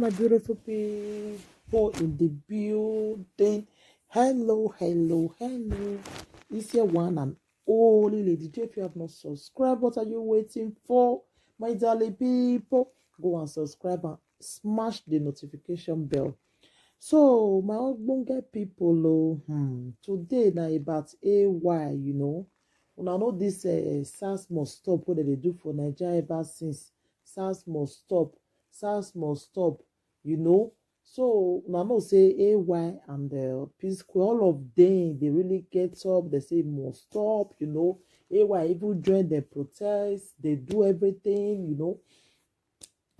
my beautiful people in the building. Hello. It's your one and only Lady J. If you have not subscribed, what are you waiting for? My darling people, go and subscribe and smash the notification bell. So, my ogbonge people, today na about AY, Una know this SARS must stop what they do for Nigeria ever since. SARS must stop. SARS must stop, So, una know say AY and Peace Square, all of them, they really get up. They say must stop. AY even join the protest. They do everything.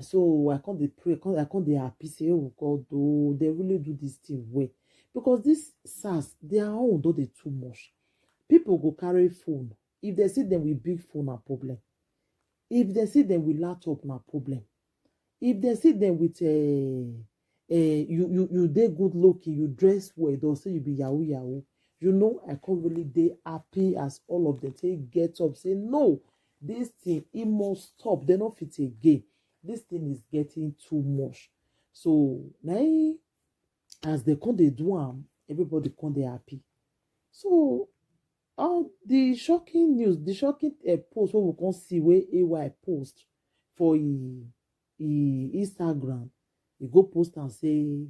So I can't dey pray, I can't dey happy say, oh God, oh, they really do this thing well. Because this SARS, their own don't dey too much. People go carry phone. If they see them with big phone, na problem. If they see them with laptop, na problem. If they see them with you dey good looking, you dress well, they'll say you be yahoo. I can't really dey happy as all of them take get up, say no, this thing it must stop. They not fit again. This thing is getting too much. So now, as they come dey do am, everybody come dey happy. So the shocking news, the shocking post wey we come see wey AY post for Instagram, e go post am say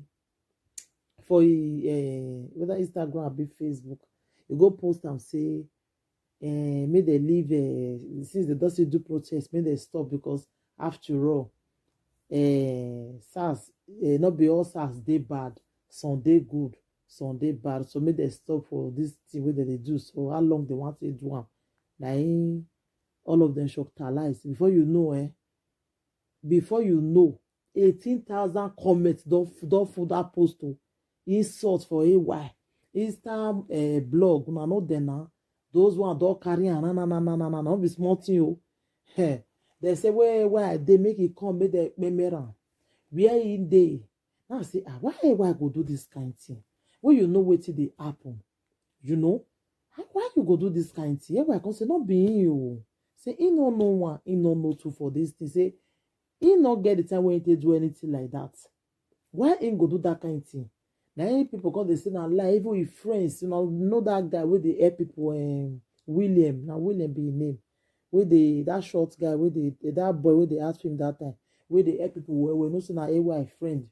for whether Instagram abi Facebook, e go post am say make dem leave since dem don still do protest, make dem stop because after all SARS no be all SARS dey bad, some dey good, some dey bad, so make dem stop for this thing wey dem dey do. So how long dem wan take do am? Na im all of them shocktalize. Before you know 18,000 comments don full that post o. Insult for AY. Insta blog, una know dem na. Those one don carry am na no be small thing o. They say where they make it come, make the memory where in dey. Now I say, why go do this kind thing? When you know wetin dey happen, why you go do this kind thing? Everybody come say, not be you. Say he no know one, he no know two for this thing. Say he not get the time when he do anything like that. Why he go do that kind of thing? Now people come they say na lie. Even with friends, know that guy where they help people. William, now William be his name. Where that short guy, that boy where they ask him that time, where they help people we know say na AY friend.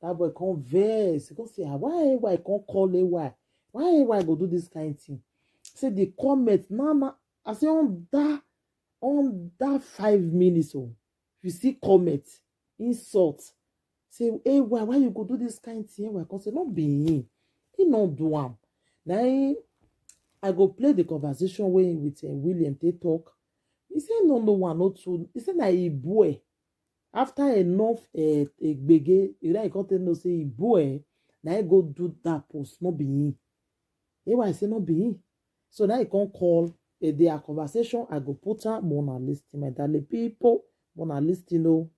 That boy come vex. He come say, why AY can't call AY? Why AY go do this kind of thing? Say the comment, I say on that 5 minutes, if you see comment, insult, say, AY, why you go do this kind of thing? AY come say, not be him. He not do am. Now I go play the conversation with William, they talk. He say no one, no two. He say na he boy. After enough gbege, he can't tell no say he boy. Now he go do that post, not be him. I say not be him. So now he can't call their conversation. I go put on more listing, my darling people. More listing, no.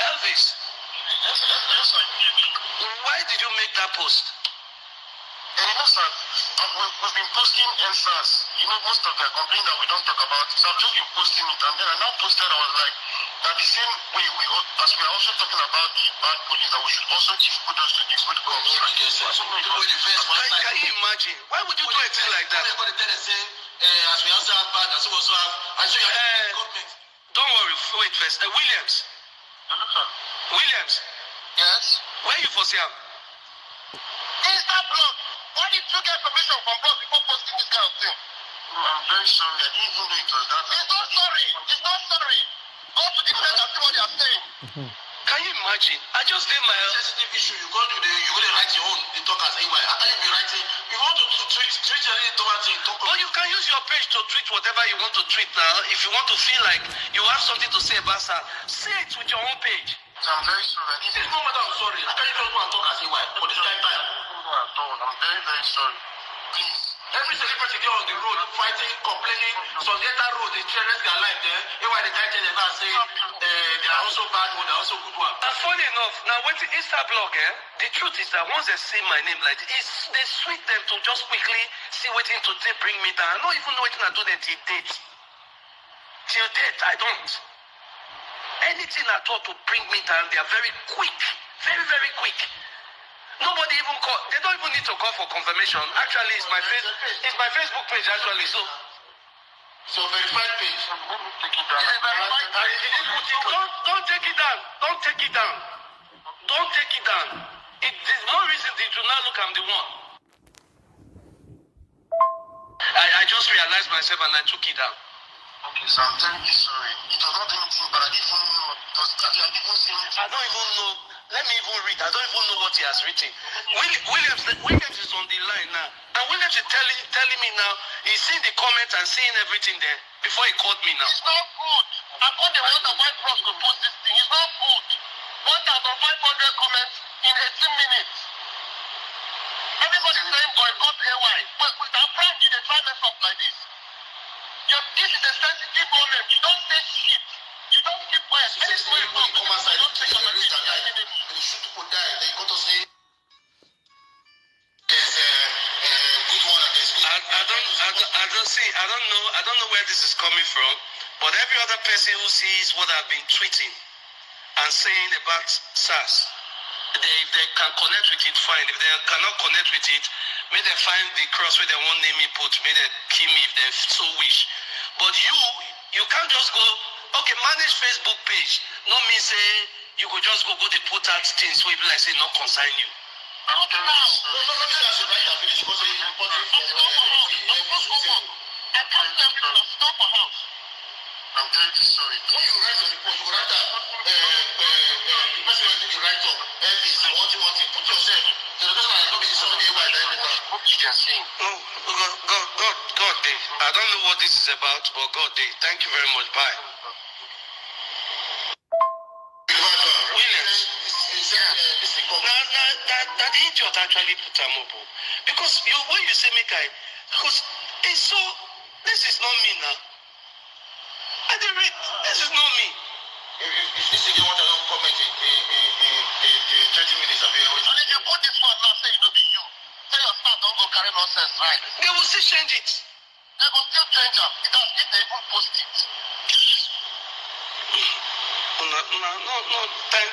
Elvis, why did you make that post? Sir, we've been posting NSAS. Most of the complaint that we don't talk about. So I've just been posting it, and then I now posted. I was like, that the same way as we are also talking about the bad police, that we should also give kudos to the good cops. Can you imagine? Why would you do a thing like that? As we also have bad, as we also have, and so you have government. Don't worry, wait first. Williams. Hello, sir. Williams. Yes. Where you for Siam? Insta blog. Why did you get permission from blog before posting this kind of thing? I'm very sorry. I didn't even know it was that. It's not sorry. It's not sorry. Go to the page and see what they are saying. Can you imagine? I just did my sensitive issue. You go to write your own. They talk as AY. After you be writing, you want to treat any other thing. Well, you can use your page to tweet whatever you want to tweet now. If you want to feel like you have something to say about that, say it with your own page. I'm very sorry. It's no matter. I'm sorry. I can't even want to talk as AY for this kind of time. I'm very, very sorry. Please. Every celebrity get on the road fighting, complaining. Some get that road, they risk their life there. AY they can't tell them and say they are also bad one, they are also good one. Funny enough, now when the Insta blog, the truth is that once they see my name like this, they sweet them to just quickly see waiting to bring me down. I don't even know what I do them till date. Till death, I don't. Anything at all to bring me down, they are very quick. Very, very quick. Nobody even call. They don't even need to call for confirmation. Actually, it's my Facebook page, actually. So verified page. Take it down. Don't take it down. Don't take it down. Don't take it down. There's no reason they do not look. I'm the one. I just realized myself and I took it down. Okay, so I'm telling you sorry. It was not anything, but I didn't even know. I don't even know. Let me even read. I don't even know what he has written. Williams is on the line now. And Williams is telling me now, he's seeing the comments and seeing everything there before he called me now. It's not good. I thought they want the white prof to post this thing. It's not good. 1,500 comments in 18 minutes. Everybody saying boycott AY. But with our brand, you try mess up like this. This is a sensitive moment. You don't say shit. You don't keep quiet. Anything you come outside, don't take your risk and die. They shoot people die. They go to say there's a good one and there's good. I don't know where this is coming from, but every other person who sees what I've been tweeting and saying about SARS, they can connect with it fine. If they cannot connect with it, may they find the cross where they want name me put, may they kill me if they so wish. But you can't just go, okay, manage Facebook page. Not me say you could just go they put out things so people like say not consign you. Okay, now. Let me say I should write and finish because it's important for I can't tell people to stop a house. I'm telling you sorry. When you write a report, you write that the person you write up, everything, what you put yourself. The person I know is somebody who write everything. What you can say? No, God, day. I don't know what this is about, but God, day. Thank you very much. Bye. Williams. Now the idiot actually put a mobile. Because when you say make because it's so, this is not me now. I didn't read, this is not me. If this again want to comment in 20 minutes of your and if you put this one now, say it will be you. Say your staff don't go carry nonsense, right? They will still change it. They will still change them. If they even post it. No,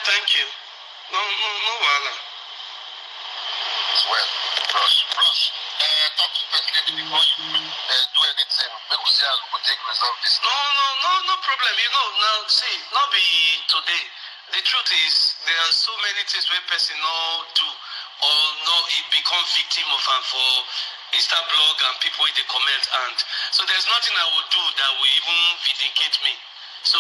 thank you. No, Wala. Well, Ross, talk to President before you do anything. Maybe we see how we will take resolve this. No problem. Now see, not be today. The truth is, there are so many things where person not do or not become victim of and for Insta blog and people in the comment and so there's nothing I will do that will even vindicate me. So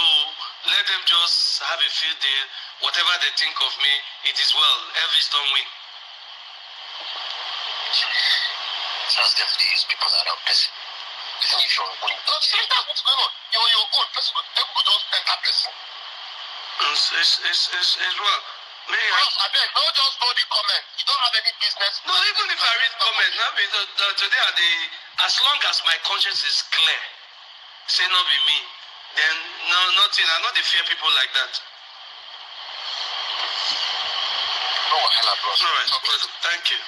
let them just have a field day. Whatever they think of me, it is well. Elvis don't win. Sounds definitely use people that are person. Even if you're going to see that what's going on. You're your own person, but people could just enter person. It's well. Ross, I beg, don't just know the comment. You don't have any business. No, even if I read comment, today as long as my conscience is clear, say not be me, then nothing. I not fear people like that. No wahala, bros. All right, thank you.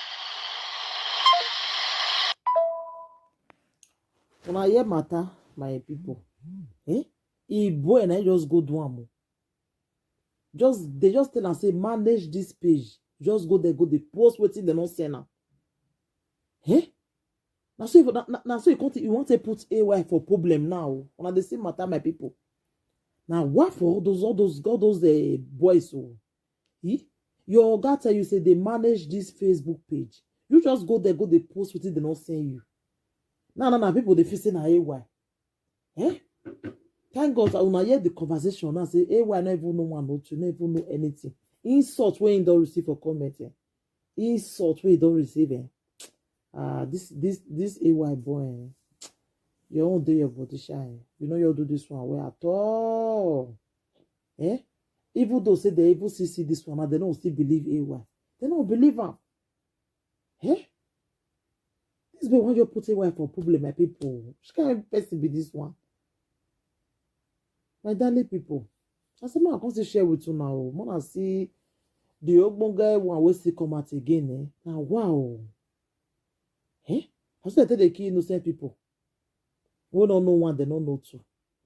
When I hear matter, my people, boy and I just go do am. They just tell and say manage this page. Just go there, they post waiting, they not say now. Now so you want to put AY for problem now. On the same matter, my people. Now what for all those boys? Your guy tell you say they manage this Facebook page. You just go there, they post waiting, they not say you. Now, people they feel say na AY. Thank God, when I hear the conversation now, say, AY never know one or two, never know anything. Insult where you don't receive for comment. Insult where you don't receive. This AY boy, you won't do your body shine. You know you'll do this one where at all. Even though say they even see this one, they don't still believe AY. They don't believe him. This way when you put AY for problem, my people. Which kind of person be this one? My darling people, I said, I can't share with you now. When I see the Ogbon guy one will still come out again. Now, wow. I said, they kill innocent people. We don't know one, they don't know two.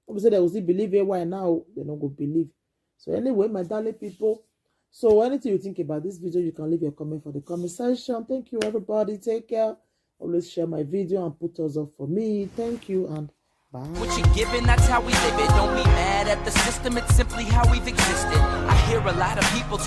People say they will still believe it. Why now? They don't go believe. So anyway, my darling people. So anything you think about this video, you can leave your comment for the comment section. Thank you, everybody. Take care. Always share my video and put us up for me. Thank you and bye. What you giving, that's how we live it. Don't be mad at the system, it's simply how we've existed. I hear a lot of people talk